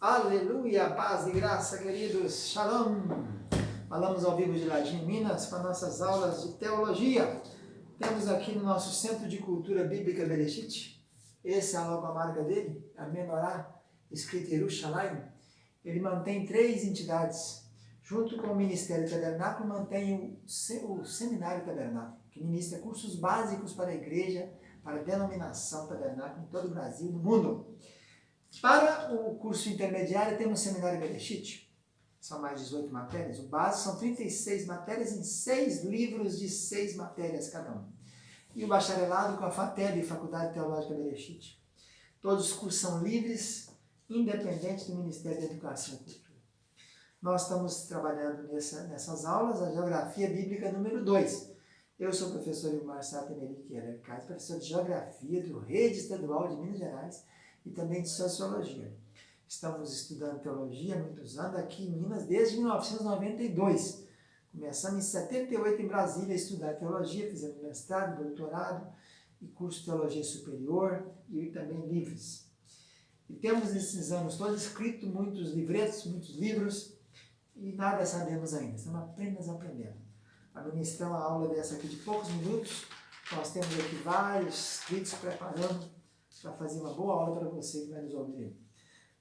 Aleluia, paz e graça, queridos. Shalom. Falamos ao vivo de Ladim, Minas, com nossas aulas de teologia. Temos aqui no nosso Centro de Cultura Bíblica Bereshit, esse é a logomarca dele, a Menorá, escrita em Yerushalayim. Ele mantém 3 entidades. Junto com o Ministério Tabernáculo, mantém o Seminário Tabernáculo, que ministra cursos básicos para a igreja, para a denominação Tabernáculo em todo o Brasil e no mundo. Para o curso intermediário, temos o Seminário Bereshit. São mais 18 matérias. O básico são 36 matérias em 6 livros de 6 matérias cada um. E o bacharelado com a FATEB, Faculdade Teológica Bereshit. Todos os cursos são livres, independentes do Ministério da Educação e Cultura. Nós estamos trabalhando nessas aulas a Geografia Bíblica número 2. Eu sou o professor Ilmar Sateneric Elercais, professor de Geografia do Rede Estadual de Minas Gerais e também de Sociologia. Estamos estudando Teologia há muitos anos aqui em Minas, desde 1992. Começamos em 78 em Brasília a estudar Teologia, fizemos mestrado, doutorado e curso de Teologia Superior e também livres. E temos nesses anos todos escrito muitos livretos, muitos livros e nada sabemos ainda, estamos apenas aprendendo. A ministrar uma aula dessa aqui de poucos minutos, nós temos aqui vários escritos preparando para fazer uma boa aula para você que vai nos ouvir.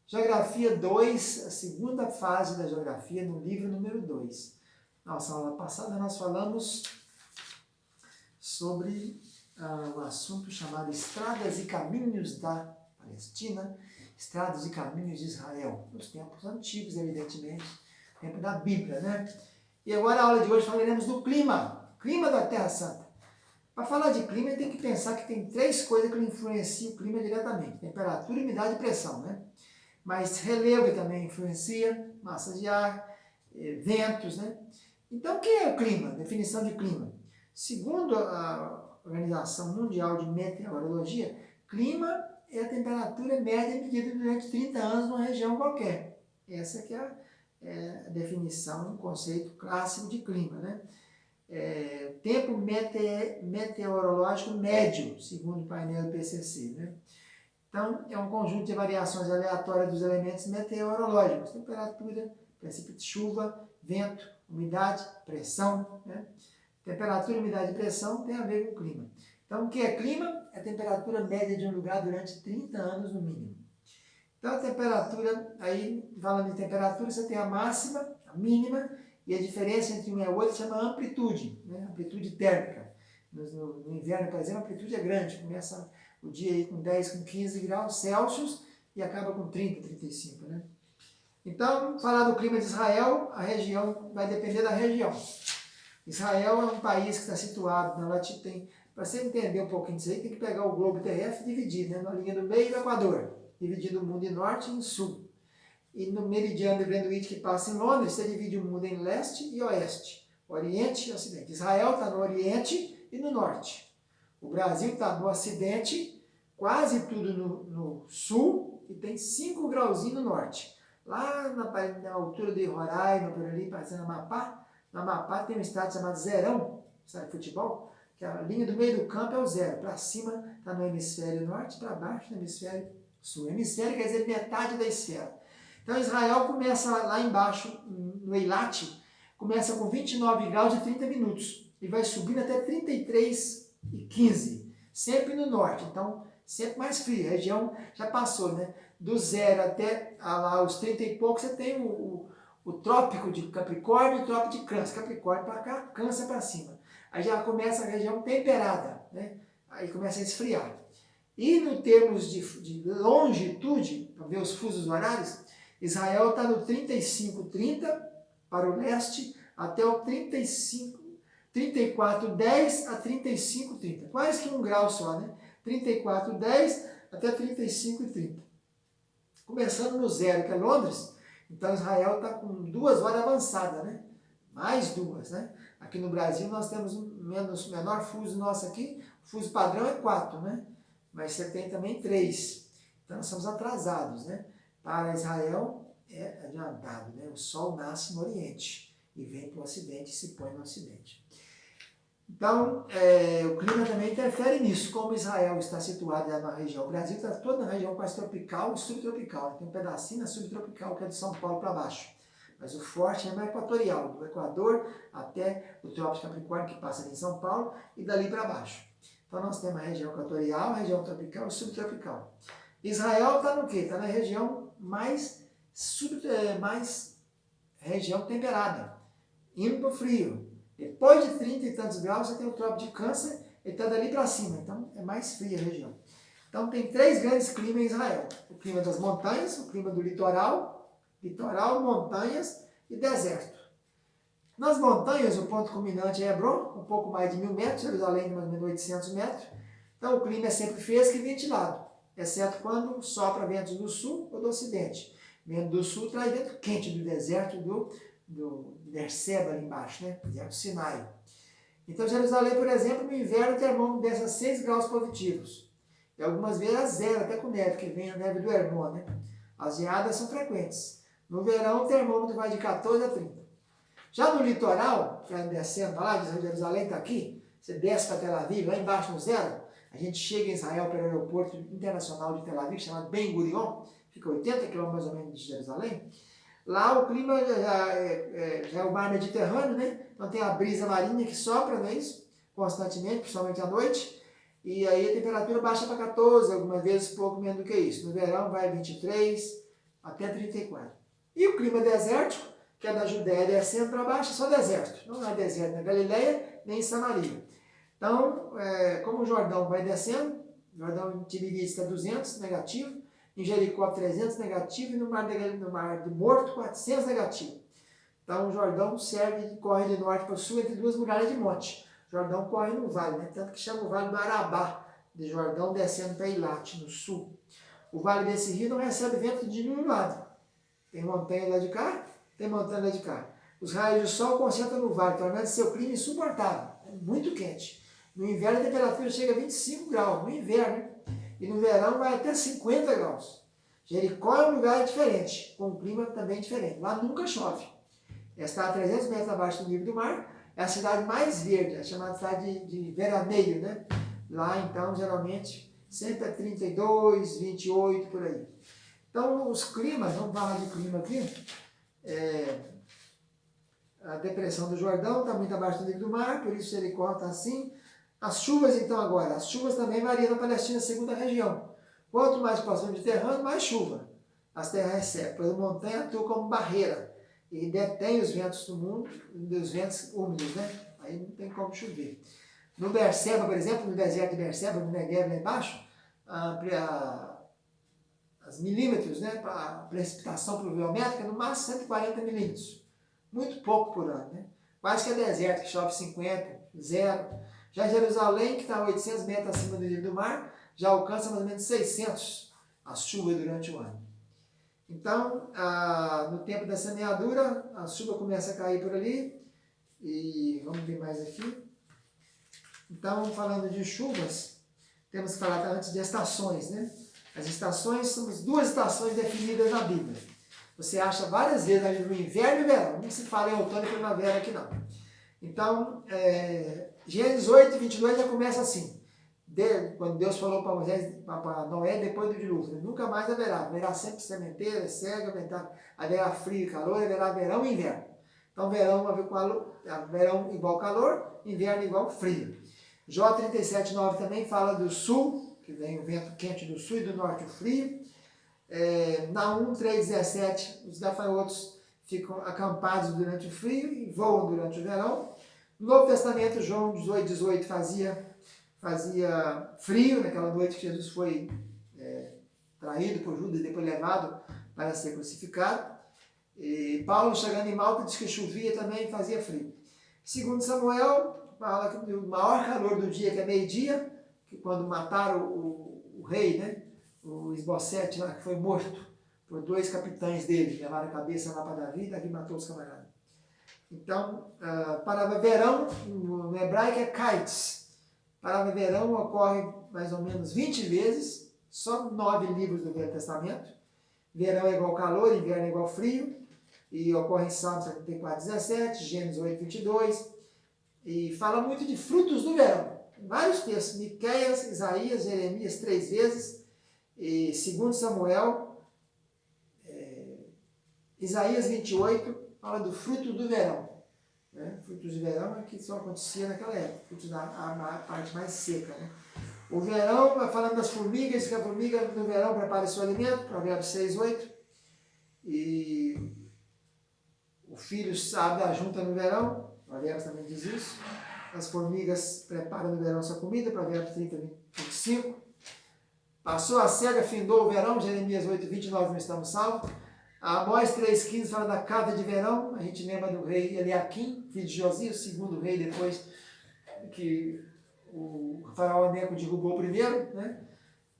Geografia 2, a segunda fase da Geografia, no livro número 2. Nossa aula passada nós falamos sobre um assunto chamado Estradas e Caminhos da Palestina, Estradas e Caminhos de Israel, nos tempos antigos, evidentemente, tempo da Bíblia, né? E agora a aula de hoje falaremos do clima da Terra Santa. Para falar de clima, tem que pensar que tem 3 coisas que influenciam o clima diretamente: temperatura, umidade e pressão, né? Mas relevo também influencia, massa de ar, ventos, né? Então, o que é o clima? Definição de clima. Segundo a Organização Mundial de Meteorologia, clima é a temperatura média medida durante 30 anos numa região qualquer. Essa que é a definição, um conceito clássico de clima, né? Tempo meteorológico médio, segundo o painel IPCC, né? Então, é um conjunto de variações aleatórias dos elementos meteorológicos: temperatura, princípio de chuva, vento, umidade, pressão, né? Temperatura, umidade e pressão tem a ver com o clima. Então, o que é clima? É a temperatura média de um lugar durante 30 anos no mínimo. Então, a temperatura, aí, falando de temperatura, você tem a máxima, a mínima, e a diferença entre um e o outro chama amplitude, né? Amplitude térmica. No inverno, por exemplo, a amplitude é grande, começa o dia aí com 10, com 15 graus Celsius e acaba com 30, 35, né? Então, falar do clima de Israel, a região vai depender da região. Israel é um país que está situado na latitude. Para você entender um pouquinho disso aí, tem que pegar o globo terrestre e dividir, né? Na linha do meio do Equador, dividindo o mundo em norte e em sul. E no meridiano de Greenwich, que passa em Londres, você divide o mundo em leste e oeste, oriente e ocidente. Israel está no oriente e no norte. O Brasil está no ocidente, quase tudo no sul, e tem 5 grauzinhos no norte. Lá na altura de Roraima, por ali, passando Amapá, no Amapá tem um estado chamado Zerão, sabe, futebol, que a linha do meio do campo é o zero. Para cima está no hemisfério norte, para baixo no hemisfério sul. Hemisfério quer dizer metade da esfera. Então Israel começa lá embaixo, no Eilat, começa com 29 graus e 30 minutos e vai subindo até 33 e 15, sempre no norte. Então, sempre mais frio. A região já passou, né? Do zero até lá os 30 e pouco, você tem o trópico de Capricórnio e o trópico de Câncer. Capricórnio para cá, Câncer para cima. Aí já começa a região temperada, né? Aí começa a esfriar. E no termos de longitude, para ver os fusos horários, Israel está no 35,30 para o leste até o 34,10 a 35,30. Quase que 1 grau só, né? 34,10 até 35,30. Começando no zero, que é Londres, então Israel está com 2 horas avançadas, né? Mais 2, né? Aqui no Brasil nós temos menor fuso nosso aqui, o fuso padrão é 4, né? Mas você tem também 3. Então nós somos atrasados, né? Para Israel é adiantado, né? O sol nasce no Oriente e vem para o Ocidente e se põe no Ocidente. Então, o clima também interfere nisso. Como Israel está situado na região, o Brasil está toda na região quase tropical e subtropical. Tem um pedacinho na subtropical, que é de São Paulo para baixo. Mas o forte é no equatorial, do Equador até o Trópico de Capricórnio, que passa ali em São Paulo, e dali para baixo. Então, nós temos a região equatorial, a região tropical e subtropical. Israel está no quê? Está na região mais região temperada, indo para o frio. Depois de 30 e tantos graus, você tem o Trópico de Câncer, ele está dali para cima, então é mais fria a região. Então tem 3 grandes climas em Israel. O clima das montanhas, o clima do litoral, montanhas e deserto. Nas montanhas, o ponto culminante é Hebron, um pouco mais de 1.000 metros, Jerusalém de mais ou menos 800 metros. Então o clima é sempre fresco e ventilado, exceto quando sopra ventos do sul ou do ocidente. Vento do sul traz vento quente do deserto do Berseba ali embaixo, né? Deserto Sinai. Então Jerusalém, por exemplo, no inverno o termômetro desce a 6 graus positivos. E algumas vezes a 0, até com neve, que vem a neve do Hermon, né? As geadas são frequentes. No verão o termômetro vai de 14 a 30. Já no litoral, descendo lá, Jerusalém está aqui, você desce para Tel Aviv, lá embaixo no 0, a gente chega em Israel pelo aeroporto internacional de Tel Aviv, chamado Ben Gurion, fica 80 km mais ou menos de Jerusalém. Lá o clima já é o mar Mediterrâneo, né? Então tem a brisa marinha que sopra, não é isso? Constantemente, principalmente à noite. E aí a temperatura baixa para 14, algumas vezes pouco menos do que isso. No verão vai 23 até 34. E o clima desértico, que é da Judéia descendo para baixo, é só deserto. Não é deserto na Galileia, nem em Samaria. Então, como o Jordão vai descendo, o Jordão em Tiberíades está 200, negativo. Em Jericó 300 negativo e no Mar de Morto 400 negativo. Então o Jordão corre de norte para o sul entre 2 muralhas de monte. O Jordão corre no vale, né? Tanto que chama o Vale do Arabá, de Jordão descendo para Eilat, no sul. O vale desse rio não recebe vento de nenhum lado. Tem montanha lá de cá, tem montanha lá de cá. Os raios de sol concentram no vale, tornando seu clima insuportável. É muito quente. No inverno a temperatura chega a 25 graus, no inverno, né? E no verão vai até 50 graus. Jericó é um lugar diferente, com um clima também diferente. Lá nunca chove. Está a 300 metros abaixo do nível do mar. É a cidade mais verde, é chamada cidade de veraneio, né? Lá, então, geralmente, sempre é 32, 28, por aí. Então, os climas, vamos falar de clima aqui. A depressão do Jordão está muito abaixo do nível do mar, por isso Jericó está assim. As chuvas, então, agora. As chuvas também variam na Palestina, segundo a região. Quanto mais próximo do Mediterrâneo, mais chuva. As terras recebem, pois a montanha atua como barreira e detém os ventos do mundo, os ventos úmidos, né? Aí não tem como chover. No Berseba, por exemplo, no deserto de Berseba, no Negev lá embaixo, as milímetros, né, a precipitação pluviométrica, no máximo 140 milímetros. Muito pouco por ano, né? Quase que é deserto, que chove 50, 0. Já Jerusalém, que está a 800 metros acima do nível do mar, já alcança mais ou menos 600 as chuvas durante o ano. Então, no tempo da semeadura, a chuva começa a cair por ali. E vamos ver mais aqui. Então, falando de chuvas, temos que falar antes de estações, né? As estações são as 2 estações definidas na Bíblia. Você acha várias vezes ali no inverno e verão. Não se fala em outono e primavera aqui não. Então, Gênesis 8, 22 já começa assim. Quando Deus falou para Moisés, para Noé, depois do dilúvio, nunca mais haverá sempre sementeira, cega, haverá frio e calor, haverá verão e inverno. Então, verão igual calor, inverno igual frio. Jó 37, 9 também fala do sul, que vem o vento quente do sul e do norte o frio. Naum 3, 17, os gafanhotos ficam acampados durante o frio e voam durante o verão. No Novo Testamento, João 18, 18 fazia frio, naquela noite que Jesus foi traído por Judas e depois levado para ser crucificado. E Paulo, chegando em Malta, diz que chovia também e fazia frio. Segundo Samuel, fala que o maior calor do dia, que é meio-dia, que quando mataram o rei, né, o Esbocete, lá, que foi morto por 2 capitães dele, levaram a cabeça lá para Davi, Davi matou os camaradas. Então, a palavra verão, no hebraico é kites. A palavra verão ocorre mais ou menos 20 vezes, só 9 livros do Velho Testamento. Verão é igual calor, inverno é igual frio, e ocorre em Salmos 74, 17, Gênesis 8, 22, E fala muito de frutos do verão. Vários textos, Miqueias, Isaías, Jeremias 3 vezes, e 2 Samuel, Isaías 28, fala do fruto do verão. Né? Frutos de verão é que só acontecia naquela época, frutos da parte mais seca. Né? O verão, vai falando das formigas, que a formiga no verão prepara seu alimento, Provérbios 6, 8. E o filho sabe da junta no verão, Provérbios também diz isso. As formigas preparam no verão sua comida, Provérbios 30, 25. Passou a cega, findou o verão, Jeremias 8, 29, não estamos salvos. Amós 3,15 fala da casa de verão, a gente lembra do rei Eliaquim, filho de Josias, o segundo rei depois que o faraó Neco derrubou o primeiro, né?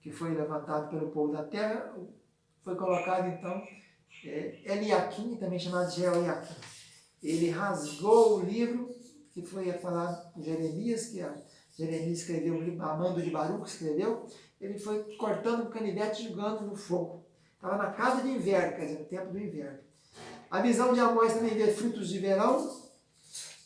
Que foi levantado pelo povo da terra, foi colocado então Eliaquim, também chamado de Jeoiaquim. Ele rasgou o livro que foi falado por Jeremias, que Jeremias escreveu, a mando de Baruque escreveu, ele foi cortando o canivete e jogando no fogo. Estava na casa de inverno, quer dizer, no tempo do inverno. A visão de Amós também vê frutos de verão.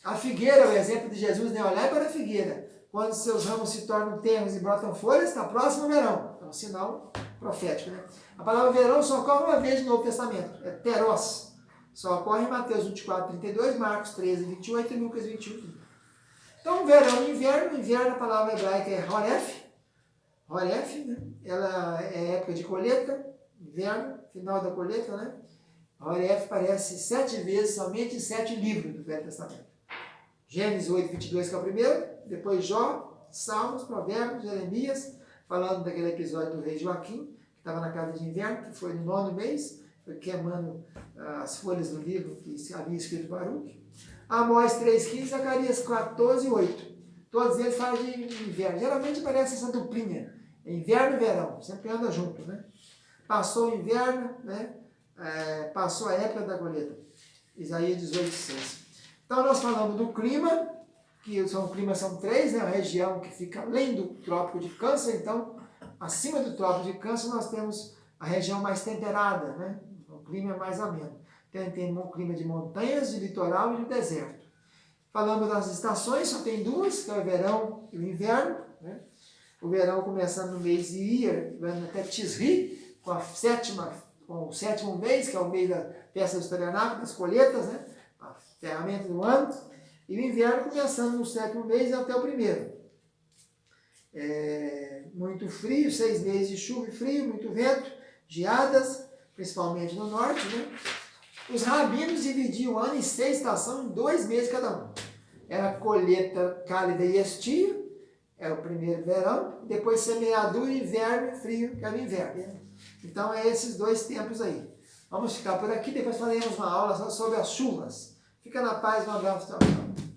A figueira, o exemplo de Jesus, né? Olhai para a figueira. Quando seus ramos se tornam tenros e brotam folhas, está próximo ao verão. É um sinal profético, né? A palavra verão só ocorre uma vez no Novo Testamento. É teros. Só ocorre em Mateus 24, 32, Marcos 13, 28 e Lucas 21. Então, verão e inverno. Inverno, a palavra hebraica é horef. Horef, né? Ela é época de colheita. Inverno, final da colheita, né? Horef aparece 7 vezes somente em 7 livros do Velho Testamento. Gênesis 8, 22, que é o primeiro. Depois Jó, Salmos, Provérbios, Jeremias, falando daquele episódio do rei Joaquim, que estava na casa de inverno, que foi no 9º mês, foi queimando as folhas do livro que havia escrito Baruque. Amós 3,15, Zacarias 14, 8. Todos eles falam de inverno. Geralmente parece essa duplinha. Inverno e verão, sempre anda junto, né? Passou o inverno, né? Passou a época da colheita. Isaías 18, 6. Então nós falamos do clima, que o clima são 3, né? A região que fica além do trópico de Câncer, então acima do trópico de Câncer nós temos a região mais temperada, né? O clima é mais ameno. Então tem um clima de montanhas, de litoral e de deserto. Falando das estações, só tem 2, que é o verão e o inverno, né? O verão começando no mês de Iyar, vai até Tisri, com o 7º mês, que é o mês da festa dos tabernáculos, das colheitas, né? A ferramenta do ano. E o inverno começando no 7º mês até o 1º. Muito frio, 6 meses de chuva e frio, muito vento, geadas, principalmente no norte, né? Os rabinos dividiam o ano em 6 estações, em 2 meses cada um. Era colheita cálida e estia, é o primeiro verão, depois semeadura, inverno e frio, que era o inverno. Então, é esses 2 tempos aí. Vamos ficar por aqui, depois faremos uma aula sobre as chuvas. Fica na paz, um abraço, tchau, tchau.